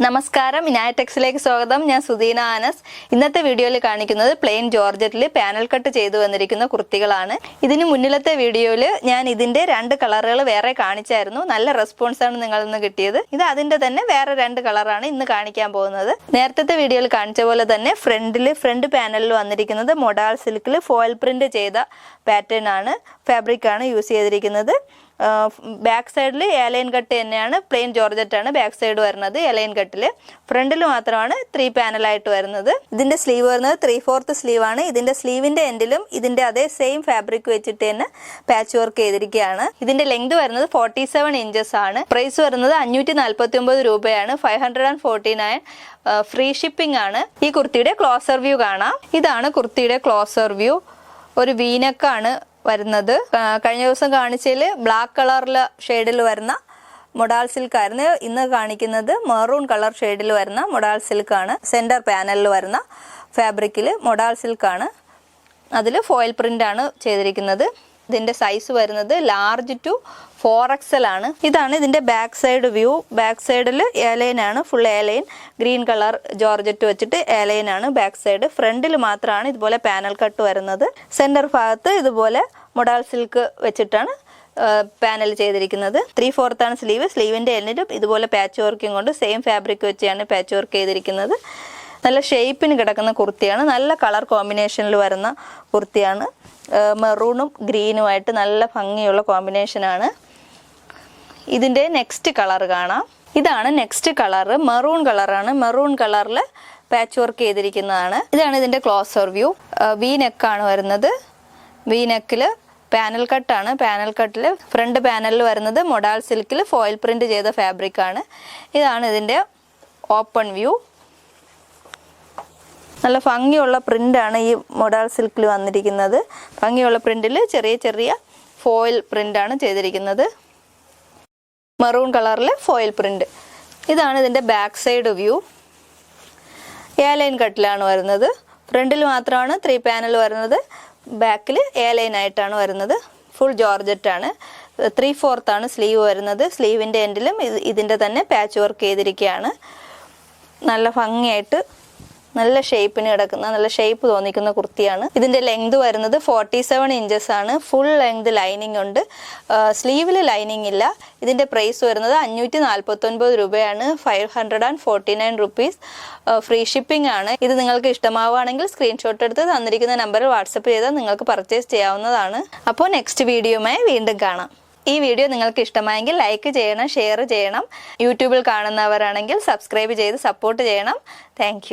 നമസ്കാരം, വിനായ ടെക്സിലേക്ക് സ്വാഗതം. ഞാൻ സുദീന ആനസ്. ഇന്നത്തെ വീഡിയോയിൽ കാണിക്കുന്നത് പ്ലെയിൻ ജോർജറ്റിൽ പാനൽ കട്ട് ചെയ്തു വന്നിരിക്കുന്ന കുർത്തികളാണ്. ഇതിന് മുന്നിലത്തെ വീഡിയോയിൽ ഞാൻ ഇതിന്റെ 2 കളറുകൾ വേറെ കാണിച്ചായിരുന്നു. നല്ല റെസ്പോൺസാണ് നിങ്ങളിൽ നിന്ന് കിട്ടിയത്. ഇത് അതിന്റെ തന്നെ വേറെ 2 കളറാണ് ഇന്ന് കാണിക്കാൻ പോകുന്നത്. നേരത്തെ വീഡിയോയിൽ കാണിച്ച പോലെ തന്നെ ഫ്രണ്ട് പാനലിൽ വന്നിരിക്കുന്നത് മൊഡാൾ സിൽക്കിൽ ഫോയിൽ പ്രിന്റ് ചെയ്ത പാറ്റേൺ ആണ്, ഫാബ്രിക് ആണ് യൂസ് ചെയ്തിരിക്കുന്നത്. ബാക്ക് സൈഡിൽ എലൈൻ കട്ട് തന്നെയാണ്, പ്ലെയിൻ ജോർജറ്റ് ആണ് ബാക്ക് സൈഡ് വരുന്നത്. എലൈൻ കട്ടിൽ ഫ്രണ്ടിൽ മാത്രമാണ് 3 പാനലായിട്ട് വരുന്നത്. ഇതിന്റെ സ്ലീവ് വരുന്നത് 3/4 സ്ലീവ് ആണ്. ഇതിന്റെ സ്ലീവിന്റെ എൻഡിലും ഇതിന്റെ അതേ സെയിം ഫാബ്രിക് വെച്ചിട്ട് തന്നെ പാച്ച് വർക്ക് ചെയ്തിരിക്കുകയാണ്. ഇതിന്റെ ലെങ്ത് വരുന്നത് 47 ഇഞ്ചസ് ആണ്. പ്രൈസ് വരുന്നത് 549 രൂപയാണ്. 549. ഫ്രീ ഷിപ്പിംഗ് ആണ്. ഈ കുർത്തിയുടെ ക്ലോസർ വ്യൂ കാണാം. ഇതാണ് കുർത്തിയുടെ ക്ലോസർ വ്യൂ. ഒരു വീനക്കാണ് വരുന്നത്. കഴിഞ്ഞ ദിവസം കാണിച്ചതിൽ ബ്ലാക്ക് കളറിൽ ഷെയ്ഡിൽ വരുന്ന മൊഡാൾ സിൽക്ക് ആയിരുന്നു. ഇന്ന് കാണിക്കുന്നത് മെറൂൺ കളർ ഷെയ്ഡിൽ വരുന്ന മൊഡാൾ സിൽക്ക് ആണ്. സെന്റർ പാനലിൽ വരുന്ന ഫാബ്രിക്കിൽ മൊഡാൾ സിൽക്ക് ആണ്. അതിൽ ഫോയിൽ പ്രിന്റ് ആണ് ചെയ്തിരിക്കുന്നത്. ഇതിന്റെ സൈസ് വരുന്നത് ലാർജ് ടു 4XL ആണ്. ഇതാണ് ഇതിന്റെ ബാക്ക് സൈഡ് വ്യൂ. ബാക്ക് സൈഡിൽ എലൈൻ ആണ്, full A-line green colour georgette വെച്ചിട്ട് എലൈൻ ആണ് ബാക്ക് സൈഡ്. ഫ്രണ്ടിൽ മാത്രമാണ് ഇതുപോലെ പാനൽ കട്ട് വരുന്നത്. സെന്റർ ഭാഗത്ത് ഇതുപോലെ മൊഡാൾ സിൽക്ക് വെച്ചിട്ടാണ് പാനൽ ചെയ്തിരിക്കുന്നത്. 3/4 ആണ് സ്ലീവ്. സ്ലീവിന്റെ എൻഡിലും ഇതുപോലെ പാച്ച് വർക്കിംഗ് കൊണ്ട് സെയിം ഫാബ്രിക് വെച്ചാണ് പാച്ച് വർക്ക് ചെയ്തിരിക്കുന്നത്. നല്ല ഷേപ്പിന് കിടക്കുന്ന കുർത്തിയാണ്. നല്ല കളർ കോമ്പിനേഷനിൽ വരുന്ന കുർത്തിയാണ്. മെറൂണും ഗ്രീനുമായിട്ട് നല്ല ഭംഗിയുള്ള കോമ്പിനേഷനാണ്. ഇതിന്റെ നെക്സ്റ്റ് കളർ കാണാം. ഇതാണ് നെക്സ്റ്റ് കളർ, മെറൂൺ കളറാണ്. മെറൂൺ കളറിൽ പാച്ച് വർക്ക് ചെയ്തിരിക്കുന്നതാണ്. ഇതാണ് ഇതിന്റെ ക്ലോസർ വ്യൂ. വി നെക്കാണ് വരുന്നത്. വി നെക്കിൽ പാനൽ കട്ടാണ്. പാനൽ കട്ടിൽ ഫ്രണ്ട് പാനലിൽ വരുന്നത് മൊഡാൾ സിൽക്കിൽ ഫോയിൽ പ്രിന്റ് ചെയ്ത ഫാബ്രിക് ആണ്. ഇതാണ് ഇതിന്റെ ഓപ്പൺ വ്യൂ. നല്ല ഭംഗിയുള്ള പ്രിന്റാണ് ഈ മൊഡാൾ സിൽക്കിൽ വന്നിരിക്കുന്നത്. ഭംഗിയുള്ള പ്രിന്റിൽ ചെറിയ ചെറിയ ഫോയിൽ പ്രിന്റാണ് ചെയ്തിരിക്കുന്നത്. മെറൂൺ കളറിൽ ഫോയിൽ പ്രിന്റ്. ഇതാണ് ഇതിന്റെ ബാക്ക് സൈഡ് വ്യൂ. എലൈൻ കട്ടിലാണ് വരുന്നത്. ഫ്രണ്ടിൽ മാത്രമാണ് 3 പാനൽ വരുന്നത്. ബാക്കിൽ എലൈൻ ആയിട്ടാണ് വരുന്നത്. ഫുൾ ജോർജറ്റ് ആണ്. 3/4 ആണ് സ്ലീവ് വരുന്നത്. സ്ലീവിന്റെ എൻഡിലും ഇതിന്റെ തന്നെ പാച്ച് വർക്ക് ചെയ്തിരിക്കുകയാണ്. നല്ല ഭംഗിയായിട്ട് നല്ല ഷേപ്പിന് കിടക്കുന്ന, നല്ല ഷേപ്പ് തോന്നിക്കുന്ന കുർത്തിയാണ്. ഇതിന്റെ ലെങ്ത് വരുന്നത് 47 ഇഞ്ചസ് ആണ്. ഫുൾ ലെങ്ത് ലൈനിങ് ഉണ്ട്. സ്ലീവിൽ ലൈനിങ് ഇല്ല. ഇതിന്റെ പ്രൈസ് വരുന്നത് 549 രൂപയാണ്. 549 റുപ്പീസ്. ഫ്രീ ഷിപ്പിംഗ് ആണ്. ഇത് നിങ്ങൾക്ക് ഇഷ്ടമാവുകയാണെങ്കിൽ സ്ക്രീൻഷോട്ട് എടുത്ത് തന്നിരിക്കുന്ന നമ്പറിൽ വാട്സപ്പ് ചെയ്താൽ നിങ്ങൾക്ക് പർച്ചേസ് ചെയ്യാവുന്നതാണ്. അപ്പോൾ നെക്സ്റ്റ് വീഡിയോയുമായി വീണ്ടും കാണാം. ഈ വീഡിയോ നിങ്ങൾക്ക് ഇഷ്ടമായെങ്കിൽ ലൈക്ക് ചെയ്യണം, ഷെയർ ചെയ്യണം. യൂട്യൂബിൽ കാണുന്നവരാണെങ്കിൽ സബ്സ്ക്രൈബ് ചെയ്ത് സപ്പോർട്ട് ചെയ്യണം. താങ്ക്